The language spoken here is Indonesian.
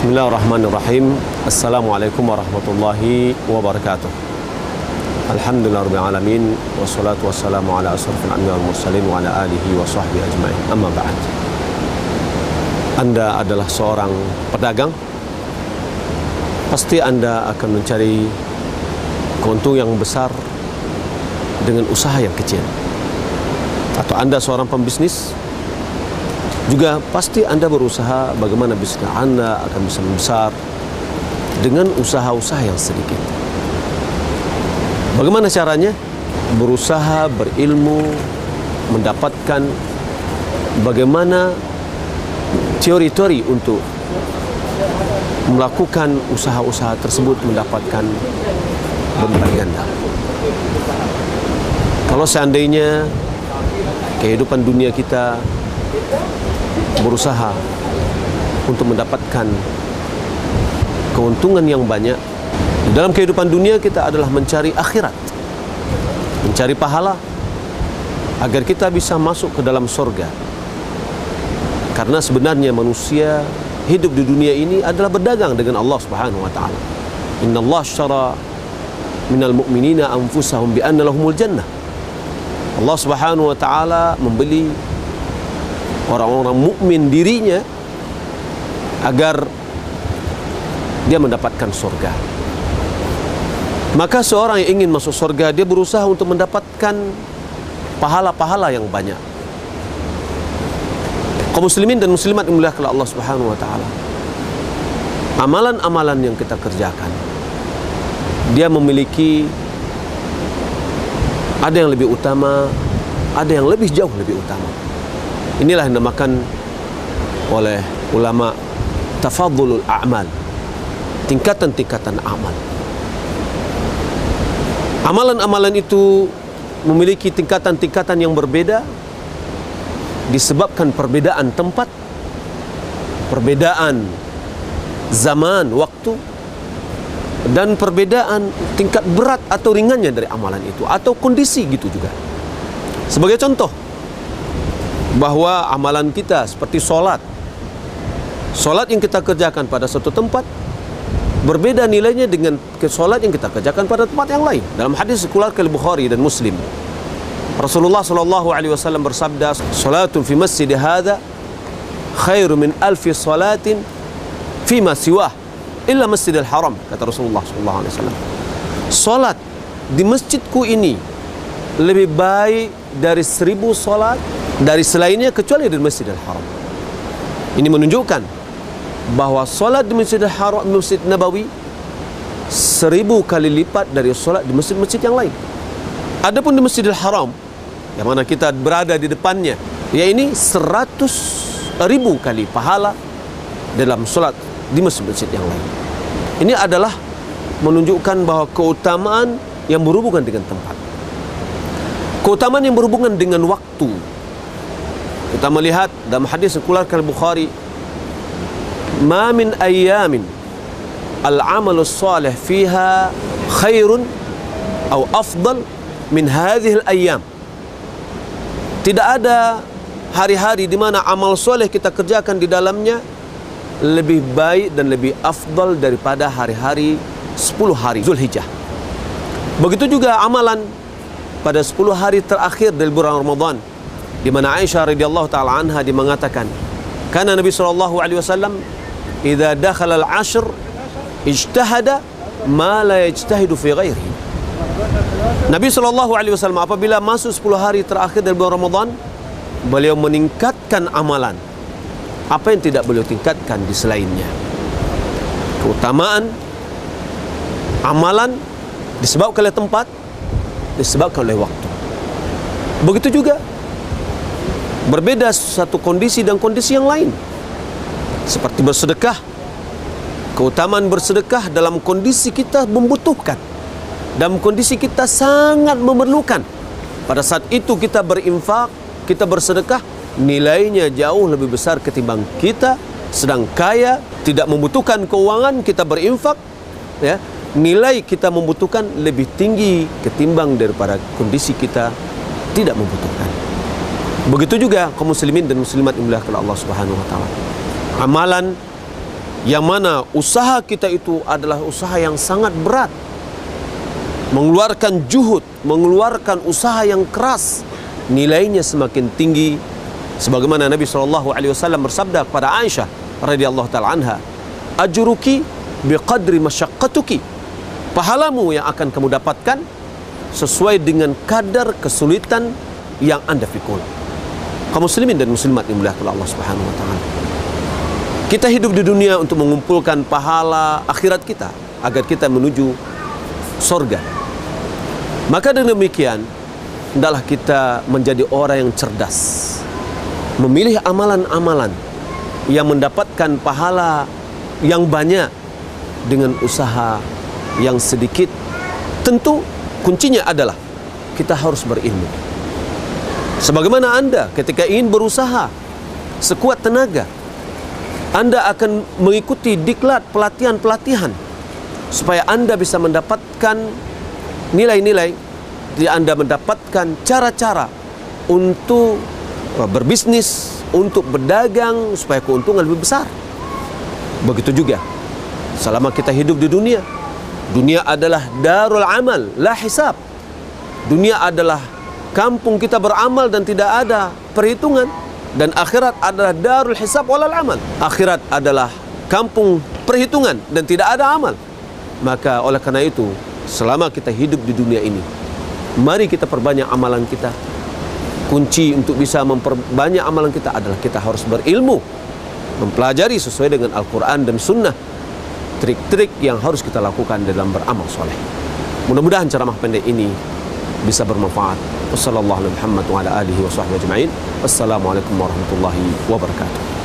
Bismillahirrahmanirrahim. Assalamualaikum warahmatullahi wabarakatuh. Alhamdulillahirabbil alamin wassalatu wassalamu ala asrofil anbiya'i wal mursalin wa ala alihi wa sahbihi ajma'in. Amma ba'd. Anda adalah seorang pedagang, pasti Anda akan mencari keuntungan yang besar dengan usaha yang kecil. Atau Anda seorang pembisnis, juga pasti Anda berusaha bagaimana bisnis Anda akan bisa membesar dengan usaha-usaha yang sedikit. Bagaimana caranya? Berusaha, berilmu, mendapatkan bagaimana teori-teori untuk melakukan usaha-usaha tersebut mendapatkan berlipat ganda. Kalau seandainya kehidupan dunia kita berusaha untuk mendapatkan keuntungan yang banyak, dalam kehidupan dunia kita adalah mencari akhirat, mencari pahala agar kita bisa masuk ke dalam surga. Karena sebenarnya manusia hidup di dunia ini adalah berdagang dengan Allah Subhanahu wa taala. Innallaha ashtara minal mu'minina anfusahum bi anna lahumul jannah. Allah Subhanahu wa taala membeli orang-orang mukmin dirinya agar dia mendapatkan surga. Maka seorang yang ingin masuk surga, dia berusaha untuk mendapatkan pahala-pahala yang banyak. Kaum muslimin dan muslimat yang dimuliakan Allah Subhanahu wa taala, amalan-amalan yang kita kerjakan, dia memiliki ada yang lebih utama, ada yang lebih jauh lebih utama. Inilah yang dinamakan oleh ulama tafadhulul a'mal, tingkatan-tingkatan amal. Amalan-amalan itu memiliki tingkatan-tingkatan yang berbeda disebabkan perbedaan tempat, perbedaan zaman, waktu, dan perbedaan tingkat berat atau ringannya dari amalan itu, atau kondisi gitu juga. Sebagai contoh, bahwa amalan kita seperti solat yang kita kerjakan pada suatu tempat berbeda nilainya dengan solat yang kita kerjakan pada tempat yang lain. Dalam hadis dikeluarkan Bukhari dan Muslim, Rasulullah SAW bersabda, "Salatun fi masjid hadha khairu min alfi salatin fima siwah illa masjidil haram," kata Rasulullah SAW. Solat di masjidku ini lebih baik dari 1000 solat dari selainnya kecuali di Masjidil Haram. Ini menunjukkan bahwa solat di Masjidil Haram, Masjid Nabawi, 1000 kali lipat dari solat di masjid-masjid yang lain. Adapun di Masjidil Haram, yang mana kita berada di depannya, ya ini 100.000 kali pahala dalam solat di masjid-masjid yang lain. Ini adalah menunjukkan bahwa keutamaan yang berhubungan dengan tempat, keutamaan yang berhubungan dengan waktu. Kita melihat dalam hadis dikeluarkan Bukhari, "Ma min ayyamin al-'amalu salih fiha khairun aw afdal min hadhihi al-ayyam." Tidak ada hari-hari di mana amal soleh kita kerjakan di dalamnya lebih baik dan lebih afdal daripada hari-hari 10 hari Zulhijjah. Begitu juga amalan pada 10 hari terakhir dari bulan Ramadan, di mana Aisyah radhiyallahu taala anha dia mengatakan, karena Nabi sallallahu alaihi wasallam idza dakhala al-'ashr ijtahada ma la yajtahidu fi ghairihi. Nabi sallallahu alaihi wasallam apabila masuk 10 hari terakhir dari bulan Ramadan, beliau meningkatkan amalan apa yang tidak beliau tingkatkan di selainnya. Keutamaan amalan disebabkan oleh tempat, disebabkan oleh waktu. Begitu juga berbeda satu kondisi dan kondisi yang lain. Seperti bersedekah, keutamaan bersedekah dalam kondisi kita membutuhkan, dalam kondisi kita sangat memerlukan. Pada saat itu kita berinfak, kita bersedekah, nilainya jauh lebih besar ketimbang kita sedang kaya, tidak membutuhkan keuangan, kita berinfak, ya, nilai kita membutuhkan lebih tinggi ketimbang daripada kondisi kita tidak membutuhkan. Begitu juga kaum muslimin dan muslimat yang dimuliakan Allah Subhanahu wa taala. Amalan yang mana usaha kita itu adalah usaha yang sangat berat, mengeluarkan juhud, mengeluarkan usaha yang keras, nilainya semakin tinggi. Sebagaimana Nabi SAW bersabda kepada Aisyah radhiyallahu ta'ala anha, ajruki biqadri masyaqqatuki, pahalamu yang akan kamu dapatkan sesuai dengan kadar kesulitan yang Anda pikul. Kaum muslimin dan muslimat yang dimuliakan Allah Subhanahu wa taala, kita hidup di dunia untuk mengumpulkan pahala akhirat kita agar kita menuju surga. Maka dengan demikian, hendaklah kita menjadi orang yang cerdas, memilih amalan-amalan yang mendapatkan pahala yang banyak dengan usaha yang sedikit. Tentu kuncinya adalah kita harus berilmu. Sebagaimana Anda ketika ingin berusaha sekuat tenaga, Anda akan mengikuti diklat pelatihan-pelatihan supaya Anda bisa mendapatkan nilai-nilai, Anda mendapatkan cara-cara untuk berbisnis, untuk berdagang supaya keuntungan lebih besar. Begitu juga selama kita hidup di dunia. Dunia adalah darul amal, la hisab. Dunia adalah kampung kita beramal dan tidak ada perhitungan. Dan akhirat adalah darul hisab walal amal. Akhirat adalah kampung perhitungan dan tidak ada amal. Maka oleh karena itu, selama kita hidup di dunia ini, mari kita perbanyak amalan kita. Kunci untuk bisa memperbanyak amalan kita adalah kita harus berilmu, mempelajari sesuai dengan Al-Quran dan Sunnah trik-trik yang harus kita lakukan dalam beramal soleh. Mudah-mudahan ceramah pendek ini bisa bermanfaat. Wassalamualaikum warahmatullahi wabarakatuh.